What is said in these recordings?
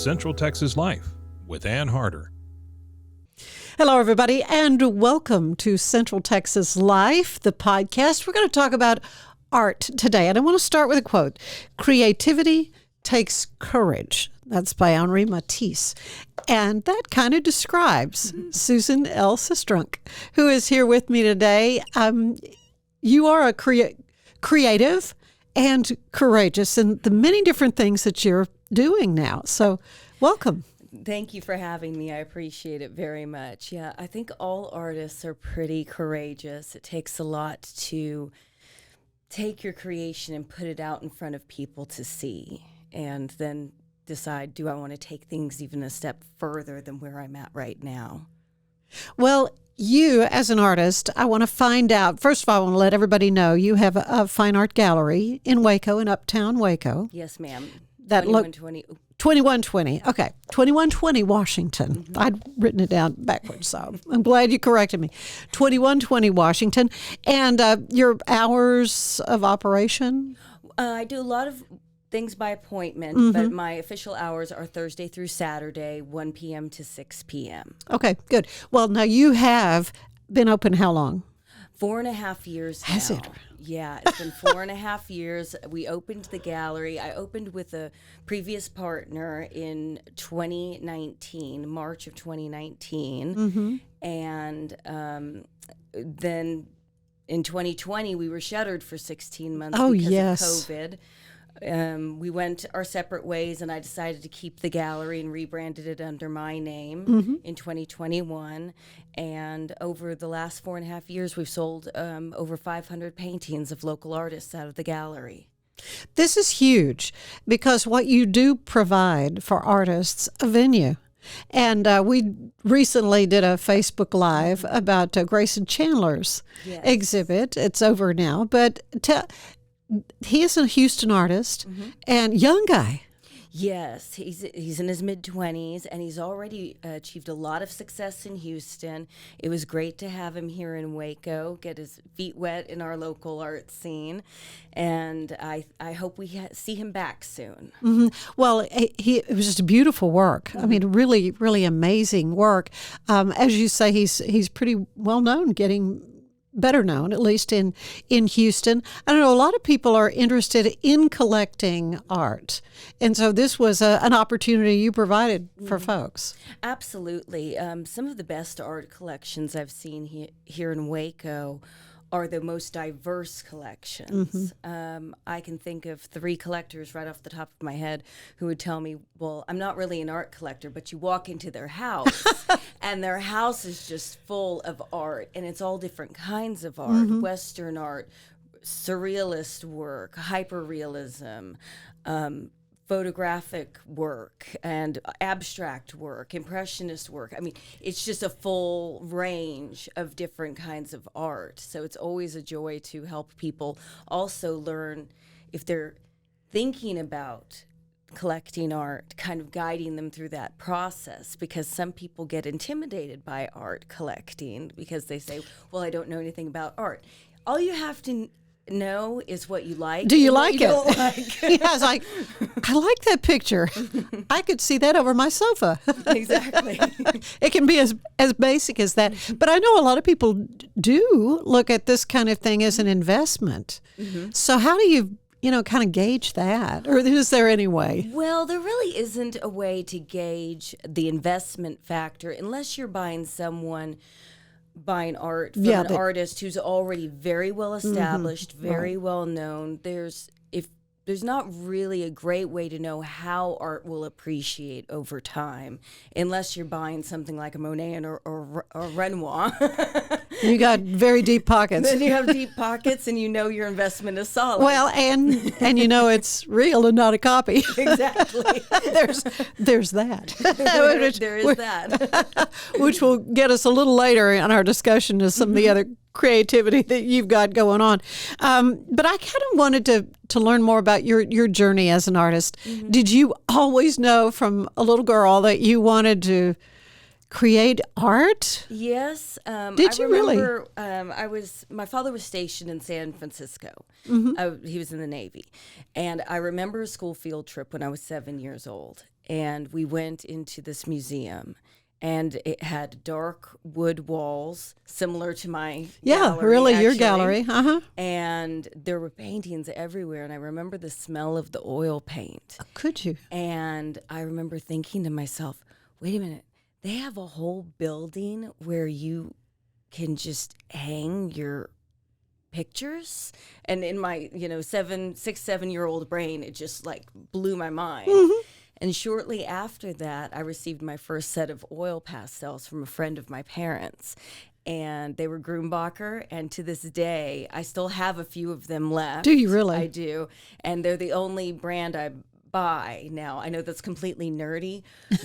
Central Texas Life with Ann Harder. Hello, everybody, and welcome to Central Texas Life, the podcast. We're going to talk about art today, and I want to start with a quote. Creativity takes courage. That's by Henri Matisse. And that kind of describes Susan L Sistrunk, who is here with me today. You are a creative and courageous in the many different things that you're doing now. So welcome. Thank you for having me. I appreciate it very much. Yeah, I think all artists are pretty courageous. It takes a lot to take your creation and put it out in front of people to see, and then decide, do I want to take things even a step further than where I'm at right now? Well, you as an artist, I want to find out, first of all, I want to let everybody know you have a fine art gallery in Waco, in Uptown Waco. Yes, ma'am. That 2120. Okay. 2120 Washington. Mm-hmm. I'd written it down backwards, so I'm glad you corrected me. 2120 Washington. And your hours of operation? I do a lot of things by appointment, but my official hours are Thursday through Saturday, 1 p.m. to 6 p.m. Okay, good. Well, now you have been open how long? 4.5 years now. Has it? Yeah, it's been 4.5 years. We opened the gallery. I opened with a previous partner in 2019, March of 2019. And then in 2020, we were shuttered for 16 months because of COVID. We went our separate ways, and I decided to keep the gallery and rebranded it under my name in 2021. And over the last 4.5 years, we've sold over 500 paintings of local artists out of the gallery. This is huge because what you do provide for artists a venue. And we recently did a Facebook Live about Grayson Chandler's exhibit. It's over now, but he is a Houston artist and young guy. Yes, he's in his mid-20s, and he's already achieved a lot of success in Houston. It was great to have him here in Waco, get his feet wet in our local art scene, and I hope we see him back soon. Well, it was just a beautiful work. I mean, really, really amazing work. As you say, he's pretty well known, getting better known, at least in Houston. I don't know, a lot of people are interested in collecting art. And so this was an opportunity you provided for folks. Absolutely. Some of the best art collections I've seen here in Waco are the most diverse collections. I can think of 3 collectors right off the top of my head who would tell me, well, I'm not really an art collector, but you walk into their house and their house is just full of art, and it's all different kinds of art, Western art, surrealist work, hyperrealism, photographic work, and abstract work, impressionist work. I mean, it's just a full range of different kinds of art. So it's always a joy to help people also learn, if they're thinking about collecting art, kind of guiding them through that process, because some people get intimidated by art collecting because they say, well, I don't know anything about art. All you have to know is what you like. Do you like it? Don't like. Yeah, it's like, I like that picture. I could see that over my sofa. Exactly. It can be as basic as that. But I know a lot of people do look at this kind of thing as an investment. So how do you kind of gauge that? Or is there any way? Well, there really isn't a way to gauge the investment factor unless you're buying buying art from an artist who's already very well established, very well known. There's not really a great way to know how art will appreciate over time unless you're buying something like a Monet or Renoir. You got very deep pockets. Then you have deep pockets, and you know your investment is solid. Well, and you know it's real and not a copy. Exactly. There's that. There is that. Which will get us a little later in our discussion to some of the other creativity that you've got going on. But I kind of wanted to learn more about your journey as an artist. Did you always know from a little girl that you wanted to create art? Yes. Did you really? My father was stationed in San Francisco. He was in the Navy. And I remember a school field trip when I was 7 years old. And we went into this museum. And it had dark wood walls, similar to my gallery, really, your actually. gallery. And there were paintings everywhere. And I remember the smell of the oil paint. Could you? And I remember thinking to myself, wait a minute, they have a whole building where you can just hang your pictures? And in my, 7-year-old brain, it just like blew my mind. And shortly after that, I received my first set of oil pastels from a friend of my parents. And they were Grumbacher, and to this day, I still have a few of them left. Do you really? I do. And they're the only brand I buy now. I know that's completely nerdy,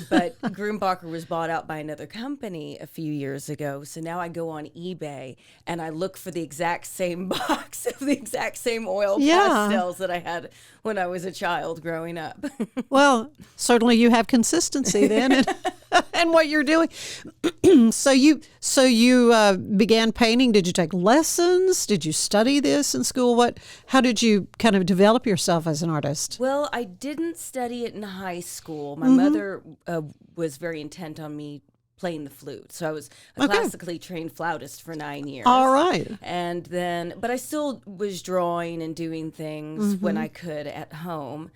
but Grumbacher was bought out by another company a few years ago. So now I go on eBay and I look for the exact same box of the exact same oil pastels that I had when I was a child growing up. Well, certainly you have consistency then and what you're doing. So you began painting. Did you take lessons? Did you study this in school? How did you kind of develop yourself as an artist? Well, I didn't study it in high school. My mother was very intent on me playing the flute. So I was a classically trained flautist for 9 years. All right. And then, but I still was drawing and doing things when I could at home.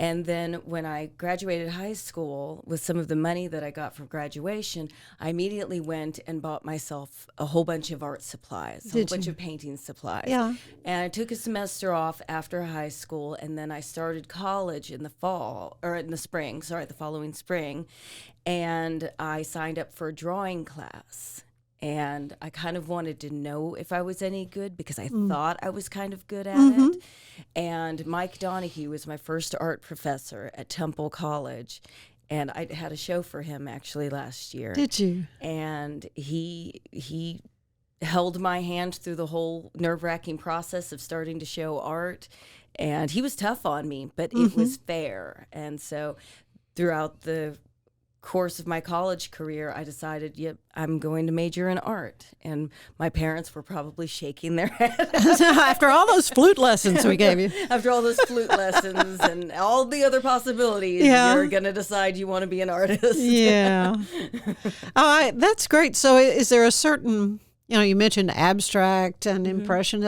And then when I graduated high school, with some of the money that I got from graduation, I immediately went and bought myself a whole bunch of art supplies, a whole bunch of painting supplies. Yeah. And I took a semester off after high school, and then I started college in the following spring. And I signed up for a drawing class. And I kind of wanted to know if I was any good because I thought I was kind of good at it. And Mike Donahue was my first art professor at Temple College. And I had a show for him actually last year. Did you? And he held my hand through the whole nerve-wracking process of starting to show art. And he was tough on me, but it was fair. And so throughout the course of my college career, I decided, I'm going to major in art. And my parents were probably shaking their heads. After all those flute lessons we gave you. After all those flute lessons and all the other possibilities, you're going to decide you want to be an artist. Yeah. That's great. So is there a certain, you mentioned abstract and impression.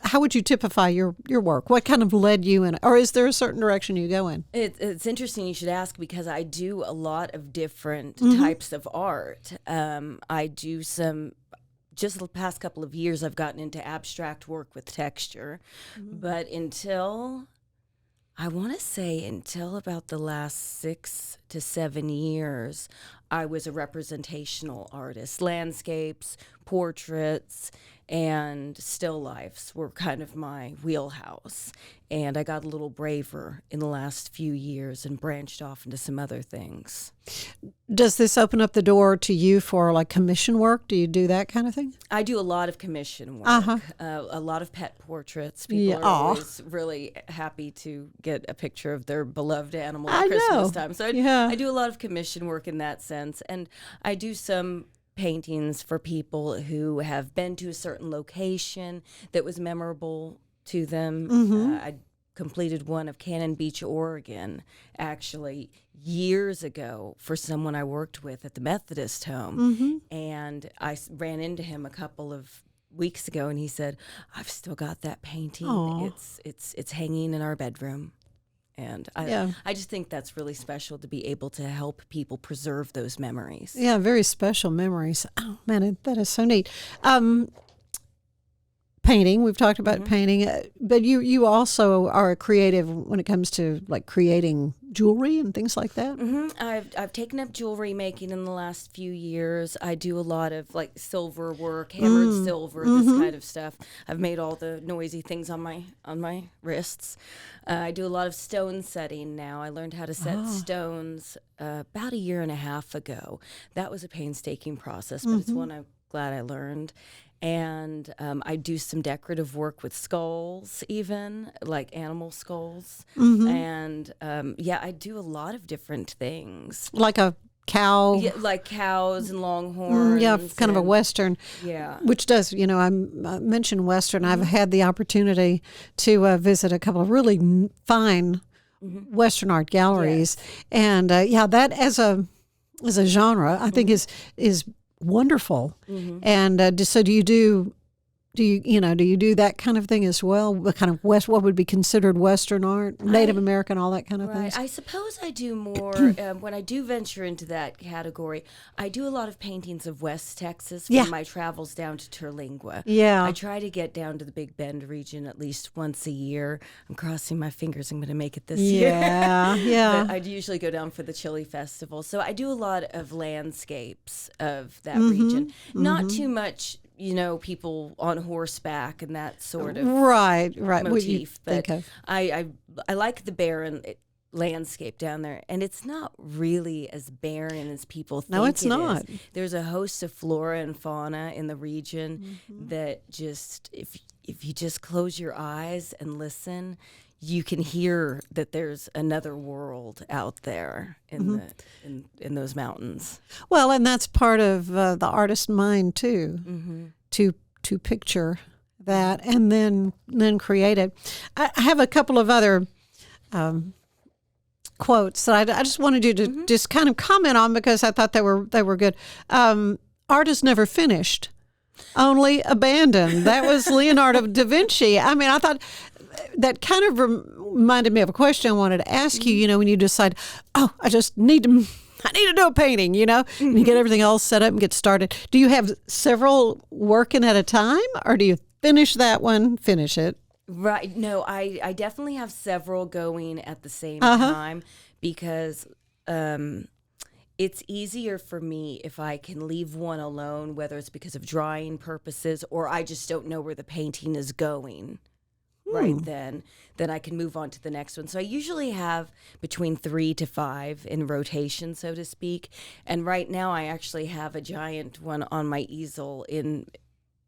How would you typify your work? What kind of led you in, or is there a certain direction you go in? It's interesting you should ask because I do a lot of different types of art. I do just the past couple of years, I've gotten into abstract work with texture. But until about the last 6 to 7 years, I was a representational artist. Landscapes, portraits, and still lifes were kind of my wheelhouse. And I got a little braver in the last few years and branched off into some other things. Does this open up the door to you for like commission work? Do you do that kind of thing? I do a lot of commission work, a lot of pet portraits. People are always really happy to get a picture of their beloved animal at Christmas time. So I do a lot of commission work in that sense. And I do some paintings for people who have been to a certain location that was memorable to them. I completed one of Cannon Beach, Oregon, actually years ago for someone I worked with at the Methodist home. And I ran into him a couple of weeks ago, and he said, "I've still got that painting. It's hanging in our bedroom." And I just think that's really special to be able to help people preserve those memories. Yeah, very special memories. Oh, man, that is so neat. Painting, we've talked about painting, but you also are a creative when it comes to like creating jewelry and things like that. I've taken up jewelry making in the last few years. I do a lot of like silver work, hammered silver, this kind of stuff. I've made all the noisy things on my wrists. I do a lot of stone setting now. I learned how to set stones about 1.5 years ago. That was a painstaking process, but it's one I'm glad I learned. And I do some decorative work with skulls, even like animal skulls. And I do a lot of different things. Like a cow. Yeah, like cows and longhorns. Yeah, kind of a Western. Yeah. Which does, I mentioned Western. I've had the opportunity to visit a couple of really fine Western art galleries. Yes. And that as a genre, I think is wonderful. And so do you do that kind of thing as well? The kind of what would be considered Western art, Native American, all that kind of thing? I suppose I do more when I do venture into that category. I do a lot of paintings of West Texas from my travels down to Terlingua. Yeah. I try to get down to the Big Bend region at least once a year. I'm crossing my fingers I'm going to make it this year. Yeah. But I usually go down for the Chili Festival. So I do a lot of landscapes of that region. Not too much, people on horseback and that sort of right motif. But think of. I like the barren landscape down there, and it's not really as barren as people think. No, it's not. There's a host of flora and fauna in the region that just, if you just close your eyes and listen, you can hear that there's another world out there in in those mountains. Well, and that's part of the artist's mind too, to picture that and then create it. I have a couple of other quotes that I just wanted you to just kind of comment on because I thought they were good. Art is never finished, only abandoned. That was Leonardo da Vinci. I mean, I thought that kind of reminded me of a question I wanted to ask you. When you decide, I need to do a painting, and you get everything all set up and get started. Do you have several working at a time, or do you finish that one, finish it? Right. No, I definitely have several going at the same time because it's easier for me if I can leave one alone, whether it's because of drawing purposes or I just don't know where the painting is going. Right then I can move on to the next one. So I usually have between 3 to 5 in rotation, so to speak. And right now I actually have a giant one on my easel in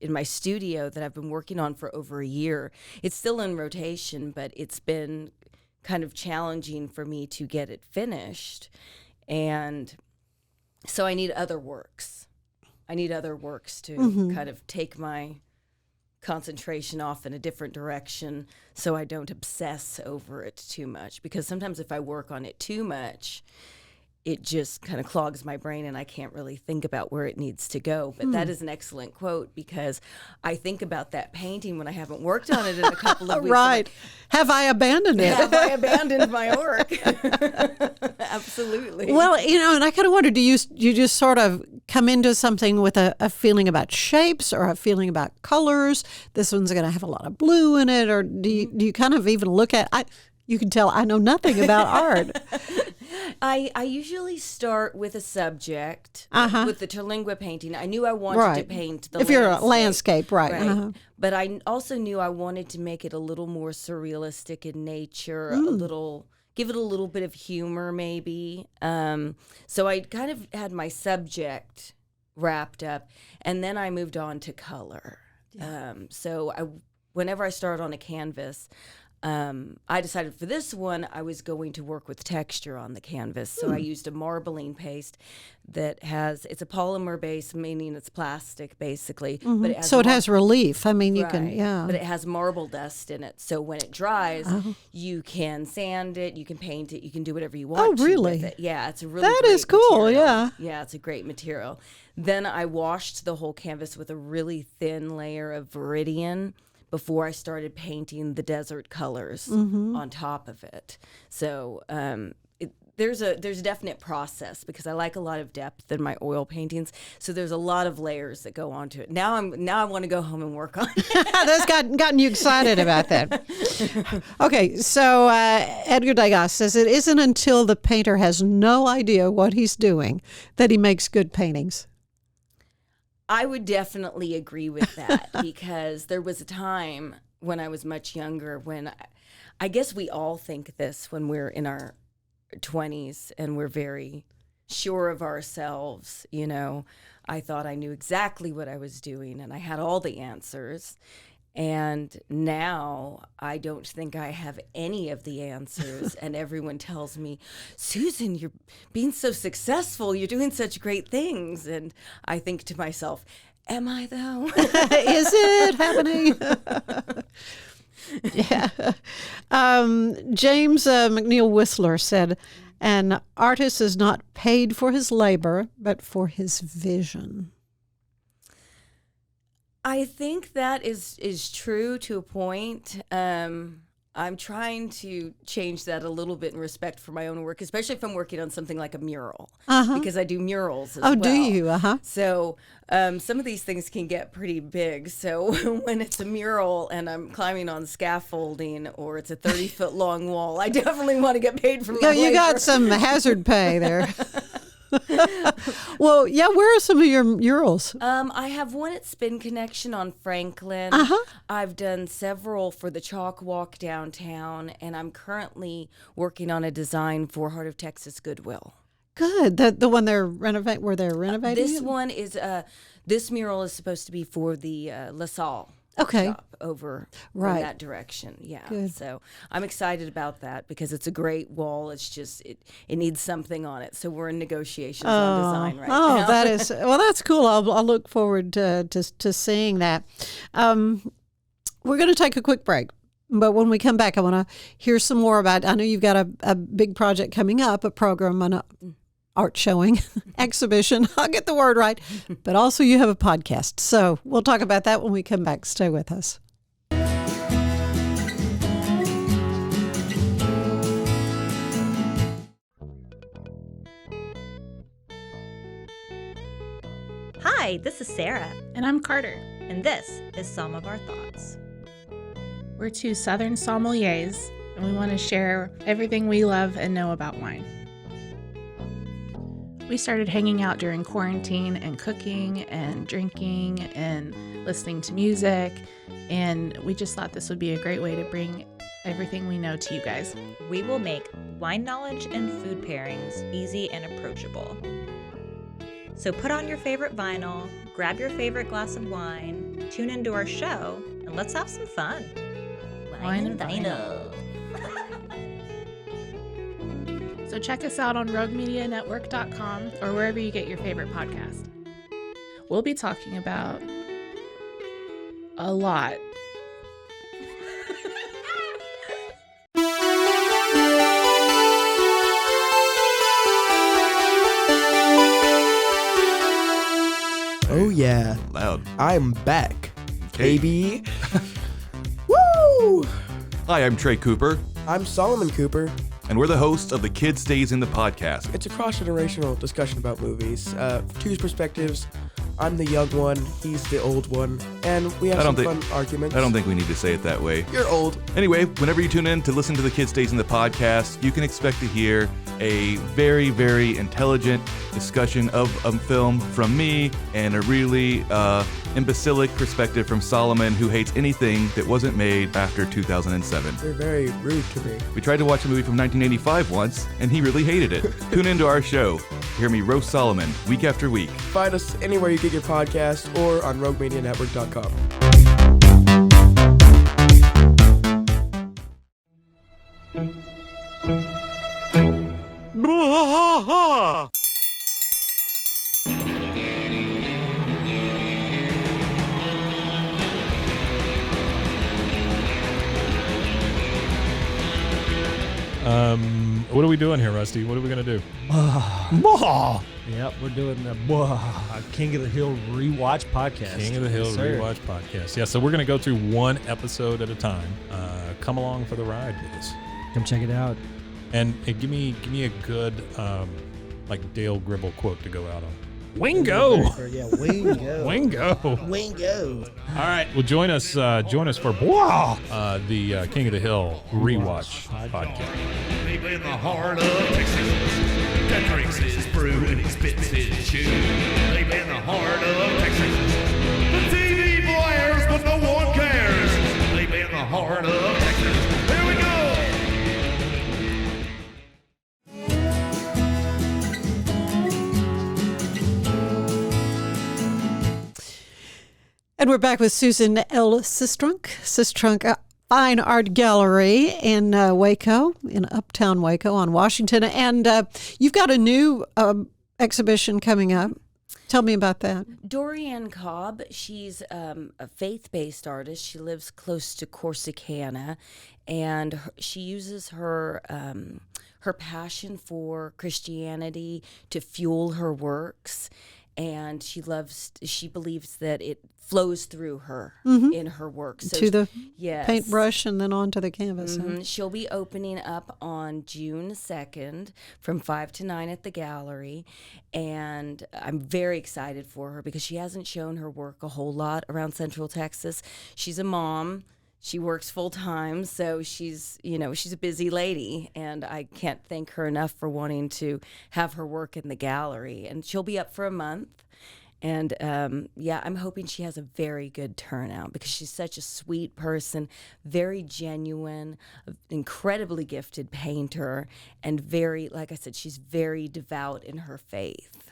my studio that I've been working on for over a year. It's still in rotation, but it's been kind of challenging for me to get it finished. And so I need other works. To kind of take my concentration off in a different direction so I don't obsess over it too much, because sometimes if I work on it too much, it just kind of clogs my brain and I can't really think about where it needs to go. But that is an excellent quote, because I think about that painting when I haven't worked on it in a couple of weeks. Right. Have I abandoned it? Have I abandoned my work? Absolutely. Well, and I kind of wonder, do you just sort of come into something with a feeling about shapes or a feeling about colors? This one's going to have a lot of blue in it, or do you kind of even look at? You can tell I know nothing about art. I usually start with a subject. With the Terlingua painting, I knew I wanted to paint the if you're a landscape, right. But I also knew I wanted to make it a little more surrealistic in nature, give it a little bit of humor maybe. So I kind of had my subject wrapped up, and then I moved on to color. Whenever I started on a canvas, I decided for this one I was going to work with texture on the canvas. So I used a marbling paste it's a polymer base, meaning it's plastic basically. But it has relief. I mean, you can, But it has marble dust in it. So when it dries, you can sand it, you can paint it, you can do whatever you want to with it. Yeah, it's a really That great is cool, material. yeah. Yeah, it's a great material. Then I washed the whole canvas with a really thin layer of Viridian before I started painting the desert colors on top of it. So there's a definite process, because I like a lot of depth in my oil paintings. So there's a lot of layers that go onto it. Now I want to go home and work on it. That's gotten you excited about that. Okay, so Edgar Degas says it isn't until the painter has no idea what he's doing that he makes good paintings. I would definitely agree with that, because there was a time when I was much younger when I guess we all think this when we're in our 20s and we're very sure of ourselves. I thought I knew exactly what I was doing and I had all the answers. And now I don't think I have any of the answers. And everyone tells me, Susan, you're being so successful. You're doing such great things. And I think to myself, am I though? Is it happening? Yeah. James McNeil Whistler said, an artist is not paid for his labor, but for his vision. I think that is true to a point. I'm trying to change that a little bit in respect for my own work, especially if I'm working on something like a mural, because I do murals as well. Oh, do you? So some of these things can get pretty big. So when it's a mural and I'm climbing on scaffolding or it's a 30-foot long wall, I definitely want to get paid for my labor. You got some hazard pay there. Well, yeah, where are some of your murals? I have one at Spin Connection on Franklin. I've done several for the Chalk Walk downtown, and I'm currently working on a design for Heart of Texas Goodwill. Good. The one they're renovating, where they're renovating This it? one is, this mural is supposed to be for the LaSalle shop over in that direction. Yeah. Good. So I'm excited about that because it's a great wall. It's just, it needs something on it. So we're in negotiations on design right now. Oh, that is, well, that's cool. I'll look forward to seeing that. We're going to take a quick break. But when we come back, I want to hear some more about, I know you've got a big project coming up, a program, an art showing, exhibition. I'll get the word right. But also you have a podcast. So we'll talk about that when we come back. Stay with us. Hi, this is Sarah. And I'm Carter. And this is Some of Our Thoughts. We're two Southern sommeliers, and we want to share everything we love and know about wine. We started hanging out during quarantine and cooking and drinking and listening to music, and we just thought this would be a great way to bring everything we know to you guys. We will make wine knowledge and food pairings easy and approachable. So put on your favorite vinyl, grab your favorite glass of wine, tune into our show, and let's have some fun. Wine and vinyl. So check us out on roguemedianetwork.com or wherever you get your favorite podcast. We'll be talking about a lot. Oh yeah, Loud. I'm back, Okay. baby. Woo! Hi, I'm Trey Cooper, I'm Solomon Cooper. and we're the hosts of the Kid Stays in the podcast. It's a cross-generational discussion about movies. Two perspectives. I'm the young one, he's the old one, and we have some fun arguments. I don't think we need to say it that way. You're old. Anyway, whenever you tune in to listen to the Kid Stays in the podcast, you can expect to hear a very, very intelligent discussion of a film from me and a really imbecilic perspective from Solomon, who hates anything that wasn't made after 2007. You're very rude to me. We tried to watch a movie from 1985 once, and he really hated it. Tune into our show. Hear me roast Solomon week after week. Find us anywhere you get your podcast or on roguemedianetwork.com. What are we doing here, Rusty? What are we going to do? Yep, we're doing the King of the Hill Rewatch podcast. King of the Hill Yes, sir. Rewatch podcast. Yeah, so we're going to go through one episode at a time. Come along for the ride with us. Come check it out. And give me a good, like Dale Gribble quote to go out on. Wingo! Yeah, Wingo. Wingo! Wingo. All right, well, join us for the King of the Hill Rewatch podcast. Deep in the heart of Texas, that drinks his brew and he spits his chew. Deep in the heart of Texas, the TV blares but no one cares. Deep in the heart of Texas, here we go. And we're back with Susan L Sistrunk Fine Art Gallery in Waco, in Uptown Waco on Washington. And you've got a new exhibition coming up. Tell me about that. Dorianne Cobb, she's a faith-based artist. She lives close to Corsicana, and she uses her passion for Christianity to fuel her works. And she believes that it flows through her in her work. So to the yes. paintbrush and then onto the canvas. Huh? She'll be opening up on June 2nd from 5 to 9 at the gallery. And I'm very excited for her because she hasn't shown her work a whole lot around Central Texas. She's a mom. She works full time, so she's a busy lady, and I can't thank her enough for wanting to have her work in the gallery. And she'll be up for a month, and I'm hoping she has a very good turnout because she's such a sweet person, very genuine, incredibly gifted painter, and very, like I said, she's very devout in her faith.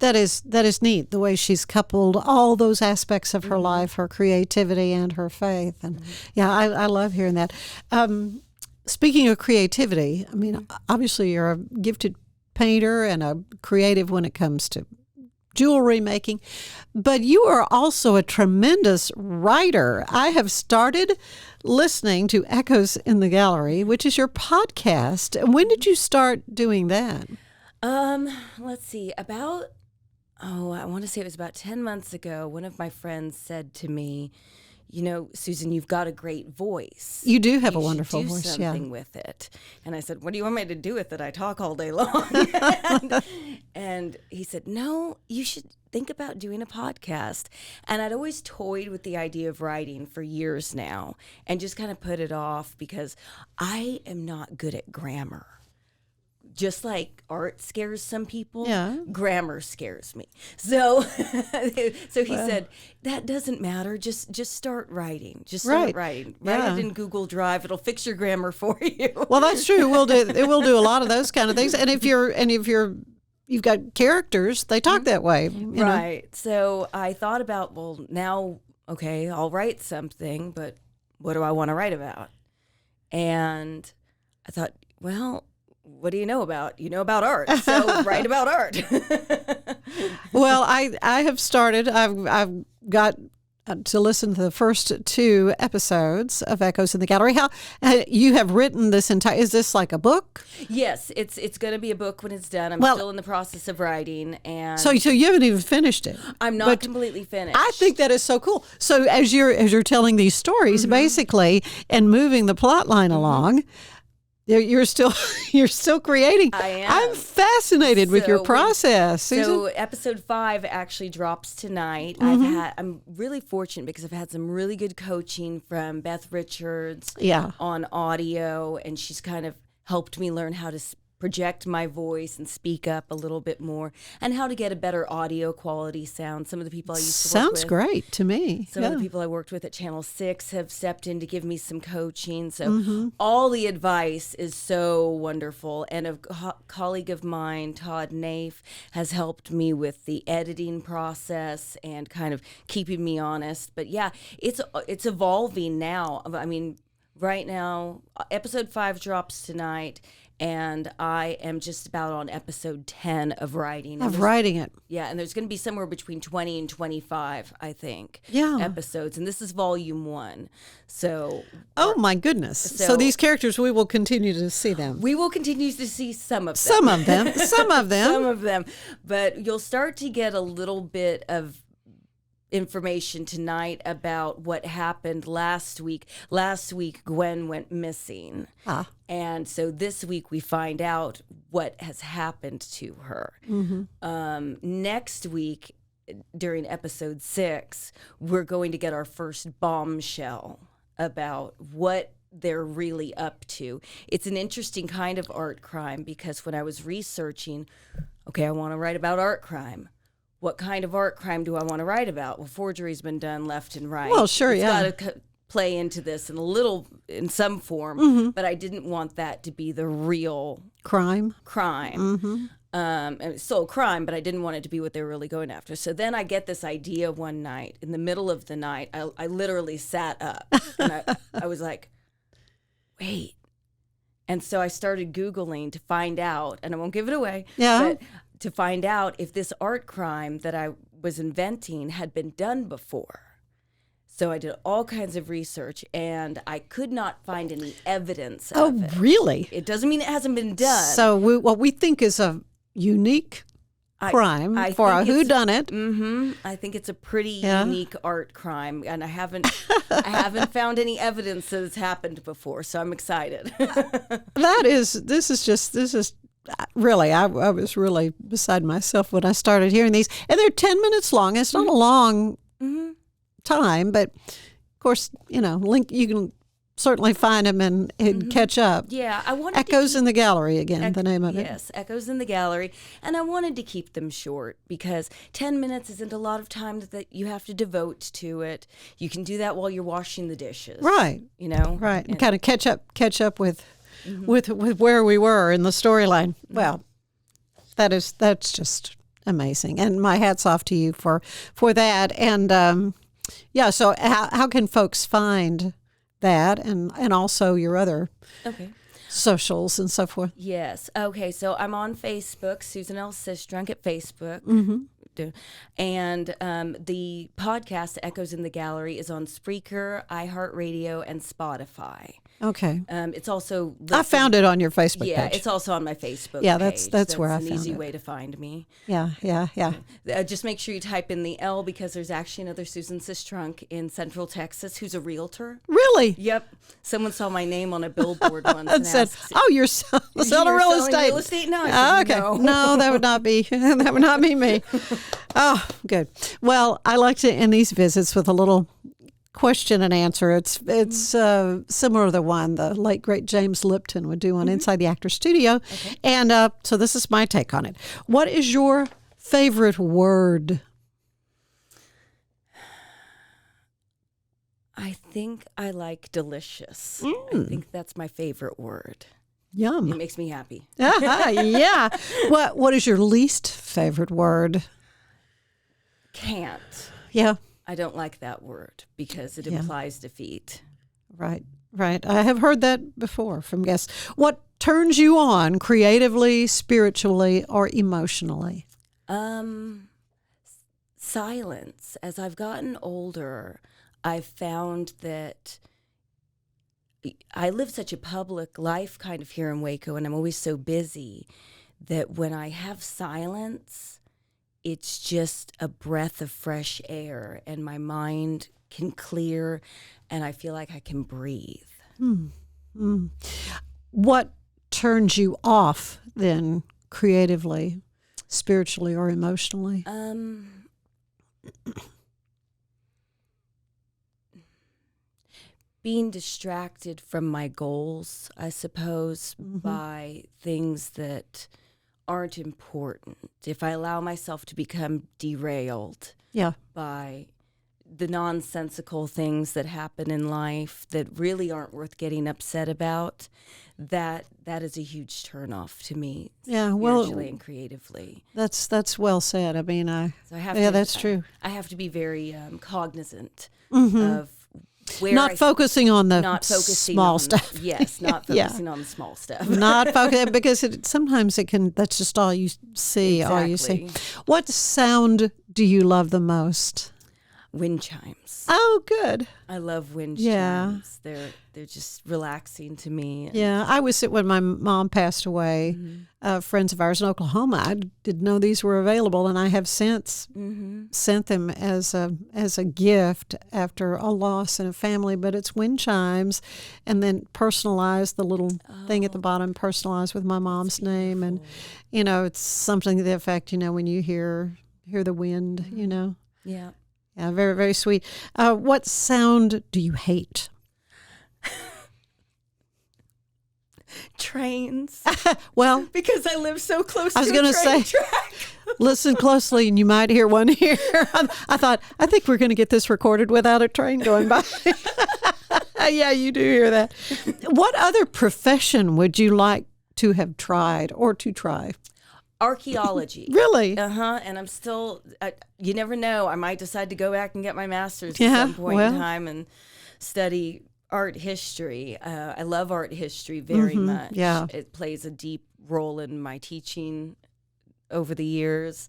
That is neat, the way she's coupled all those aspects of her life, her creativity and her faith. And I love hearing that. Speaking of creativity, I mean, obviously you're a gifted painter and a creative when it comes to jewelry making, but you are also a tremendous writer. I have started listening to Echoes in the Gallery, which is your podcast. When did you start doing that? Let's see, I want to say it was about 10 months ago, one of my friends said to me, Susan, you've got a great voice. You do have a wonderful voice, do something with it. And I said, what do you want me to do with it? I talk all day long. and he said, no, you should think about doing a podcast. And I'd always toyed with the idea of writing for years now and just kind of put it off because I am not good at grammar. Just like art scares some people, grammar scares me. So he said, that doesn't matter. Just start writing. Just start writing. Write it in Google Drive. It'll fix your grammar for you. Well, that's true. It will do a lot of those kind of things. And if you've got characters, they talk that way. You know? So I thought about, I'll write something, but what do I want to write about? And I thought, what do you know about? You know about art, so write about art. Well, I have started. I've got to listen to the first 2 episodes of Echoes in the Gallery. How you have written this entire? Is this like a book? Yes, it's going to be a book when it's done. I'm still in the process of writing, and so you haven't even finished it. I'm not completely finished. I think that is so cool. So as you're telling these stories, basically, and moving the plot line along. You're still creating. I am. I'm fascinated with your process, Susan. So episode 5 actually drops tonight. I'm really fortunate because I've had some really good coaching from Beth Richards on audio, and she's kind of helped me learn how to project my voice and speak up a little bit more, and how to get a better audio quality sound. Some of the people I used to work with. Sounds great to me. Some of the people I worked with at Channel 6 have stepped in to give me some coaching. So all the advice is so wonderful. And a colleague of mine, Todd Naif, has helped me with the editing process and kind of keeping me honest. But it's evolving now. I mean, right now, episode 5 drops tonight. And I am just about on episode 10 of writing. Writing it. Yeah, and there's going to be somewhere between 20 and 25, I think, episodes. And this is volume 1. So. Oh, my goodness. So these characters, we will continue to see them. We will continue to see some of them. Some of them. Some of them. Some of them. But you'll start to get a little bit of information tonight about what happened last week. Last week, Gwen went missing. And so this week we find out what has happened to her. Next week, during episode 6, we're going to get our first bombshell about what they're really up to. It's an interesting kind of art crime because when I was researching, I want to write about art crime. What kind of art crime do I want to write about? Well, forgery's been done left and right. Well, sure, it's got to play into this in some form, but I didn't want that to be the real crime. And it's still a crime, but I didn't want it to be what they were really going after. So then I get this idea one night, in the middle of the night, I literally sat up and I was like, wait. And so I started Googling to find out, and I won't give it away, but to find out if this art crime that I was inventing had been done before. So I did all kinds of research, and I could not find any evidence of it. Oh, really? It doesn't mean it hasn't been done. So what we think is a unique crime for a whodunit. Mm-hmm. I think it's a pretty unique art crime, and I haven't found any evidence that it's happened before. So I'm excited. This is really, I was really beside myself when I started hearing these, and they're 10 minutes long. It's not a long time, but of course, you can certainly find them and catch up. Yeah, I wanted Echoes in the Gallery again, the name of it. Yes, Echoes in the Gallery. And I wanted to keep them short because 10 minutes isn't a lot of time that you have to devote to it. You can do that while you're washing the dishes. Right. Right. And kind of catch up with where we were in the storyline. Well, that's just amazing. And my hat's off to you for that. And so how can folks find that and also your other socials and so forth? Yes. Okay. So I'm on Facebook, Susan L Sistrunk at Facebook. Mm-hmm. And the podcast Echoes in the Gallery is on Spreaker, iHeartRadio, and Spotify. Okay. It's also I found it on your Facebook page. Yeah, it's also on my Facebook Yeah, page. that's where I found it. It's an easy way to find me. Yeah. Just make sure you type in the L because there's actually another Susan Sistrunk in Central Texas who's a realtor. Really? Yep. Someone saw my name on a billboard once and said, asked, "Oh, you're selling real estate." Real estate? No. I said, okay. No, that would not be me. Oh, good. Well, I like to end these visits with a little question and answer. It's similar to the one the late great James Lipton would do on Inside the Actor Studio. Okay. And so this is my take on it. What is your favorite word? I think I like delicious. I think that's my favorite word. Yum. It makes me happy. Yeah. What is your least favorite word? Can't. Yeah. I don't like that word because it implies defeat. Right. I have heard that before from guests. What turns you on creatively, spiritually, or emotionally? Silence. As I've gotten older, I've found that I live such a public life kind of here in Waco, and I'm always so busy that when I have silence, it's just a breath of fresh air and my mind can clear and I feel like I can breathe. What turns you off then creatively, spiritually, or emotionally? Being distracted from my goals, I suppose, by things that aren't important. If I allow myself to become derailed by the nonsensical things that happen in life that really aren't worth getting upset about, that is a huge turnoff to me. Yeah, spiritually and creatively. That's well said. I mean, that's true. I have to be very cognizant of where not focusing on the small stuff. Yes, not focusing on the small stuff. Not focusing because sometimes it can. That's just all you see. Exactly. All you see. What sound do you love the most? Wind chimes. Oh, good. I love wind chimes. They're just relaxing to me. Yeah, I was when my mom passed away. Friends of ours in Oklahoma, I didn't know these were available, and I have since sent them as a gift after a loss in a family. But it's wind chimes, and then personalized, the little thing at the bottom, personalized with my mom's name, and it's something to the effect, when you hear the wind, Yeah. Yeah, very, very sweet. What sound do you hate? Trains. Well, because I live so close I was to going a to train say, track. Listen closely and you might hear one here. I think we're going to get this recorded without a train going by. Yeah, you do hear that. What other profession would you like to have tried or to try? Archaeology. Really? And I'm still, you never know, I might decide to go back and get my master's Yeah, at some point well. in time and study art history. I love art history very much. yeah. It plays a deep role in my teaching over the years.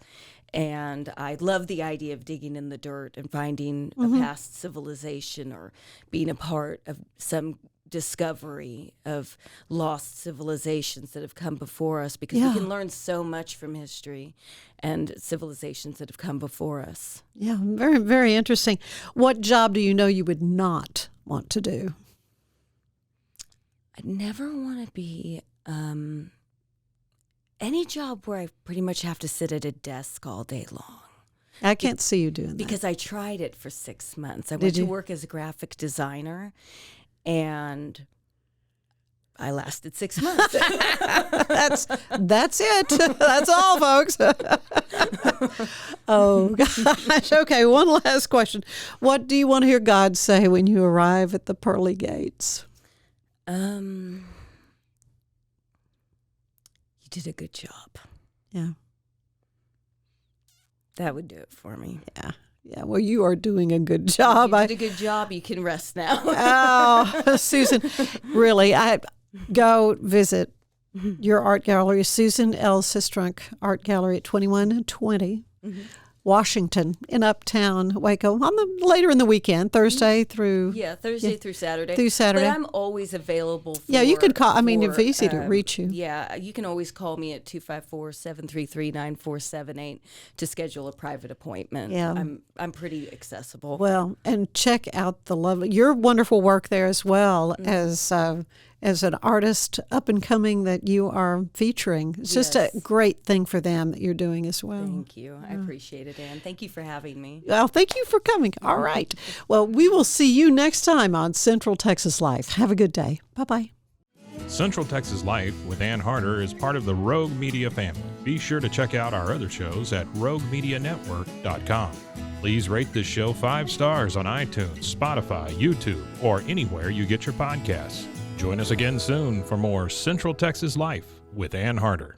And I love the idea of digging in the dirt and finding a past civilization or being a part of some discovery of lost civilizations that have come before us, because we can learn so much from history and civilizations that have come before us. Yeah, very, very interesting. What job do you know you would not want to do? I'd never want to be any job where I pretty much have to sit at a desk all day long. I can't see you doing that. Because I tried it for 6 months. I Did went to you? work as a graphic designer, and I lasted 6 months. That's it. That's all, folks. Oh, gosh. Okay, one last question. What do you want to hear God say when you arrive at the pearly gates? You did a good job. Yeah. That would do it for me. Yeah. Yeah. Well, you are doing a good job. You did a good job. You can rest now. Oh, Susan, really, I go visit your art gallery, Susan L Sistrunk Art Gallery at 2120 Washington in Uptown Waco later in the weekend, Thursday through Thursday through Saturday. Through Saturday. But I'm always available for, you could call. I mean, it's easy to reach you. Yeah, you can always call me at 254-733-9478 to schedule a private appointment. Yeah. I'm pretty accessible. Well, and check out your wonderful work there as well as an artist up and coming that you are featuring. It's just a great thing for them that you're doing as well. Thank you. I appreciate it, Ann. Thank you for having me. Well, thank you for coming. All right. Well, we will see you next time on Central Texas Life. Have a good day. Bye-bye. Central Texas Life with Ann Harder is part of the Rogue Media family. Be sure to check out our other shows at roguemedianetwork.com. Please rate this show 5 stars on iTunes, Spotify, YouTube, or anywhere you get your podcasts. Join us again soon for more Central Texas Life with Ann Harder.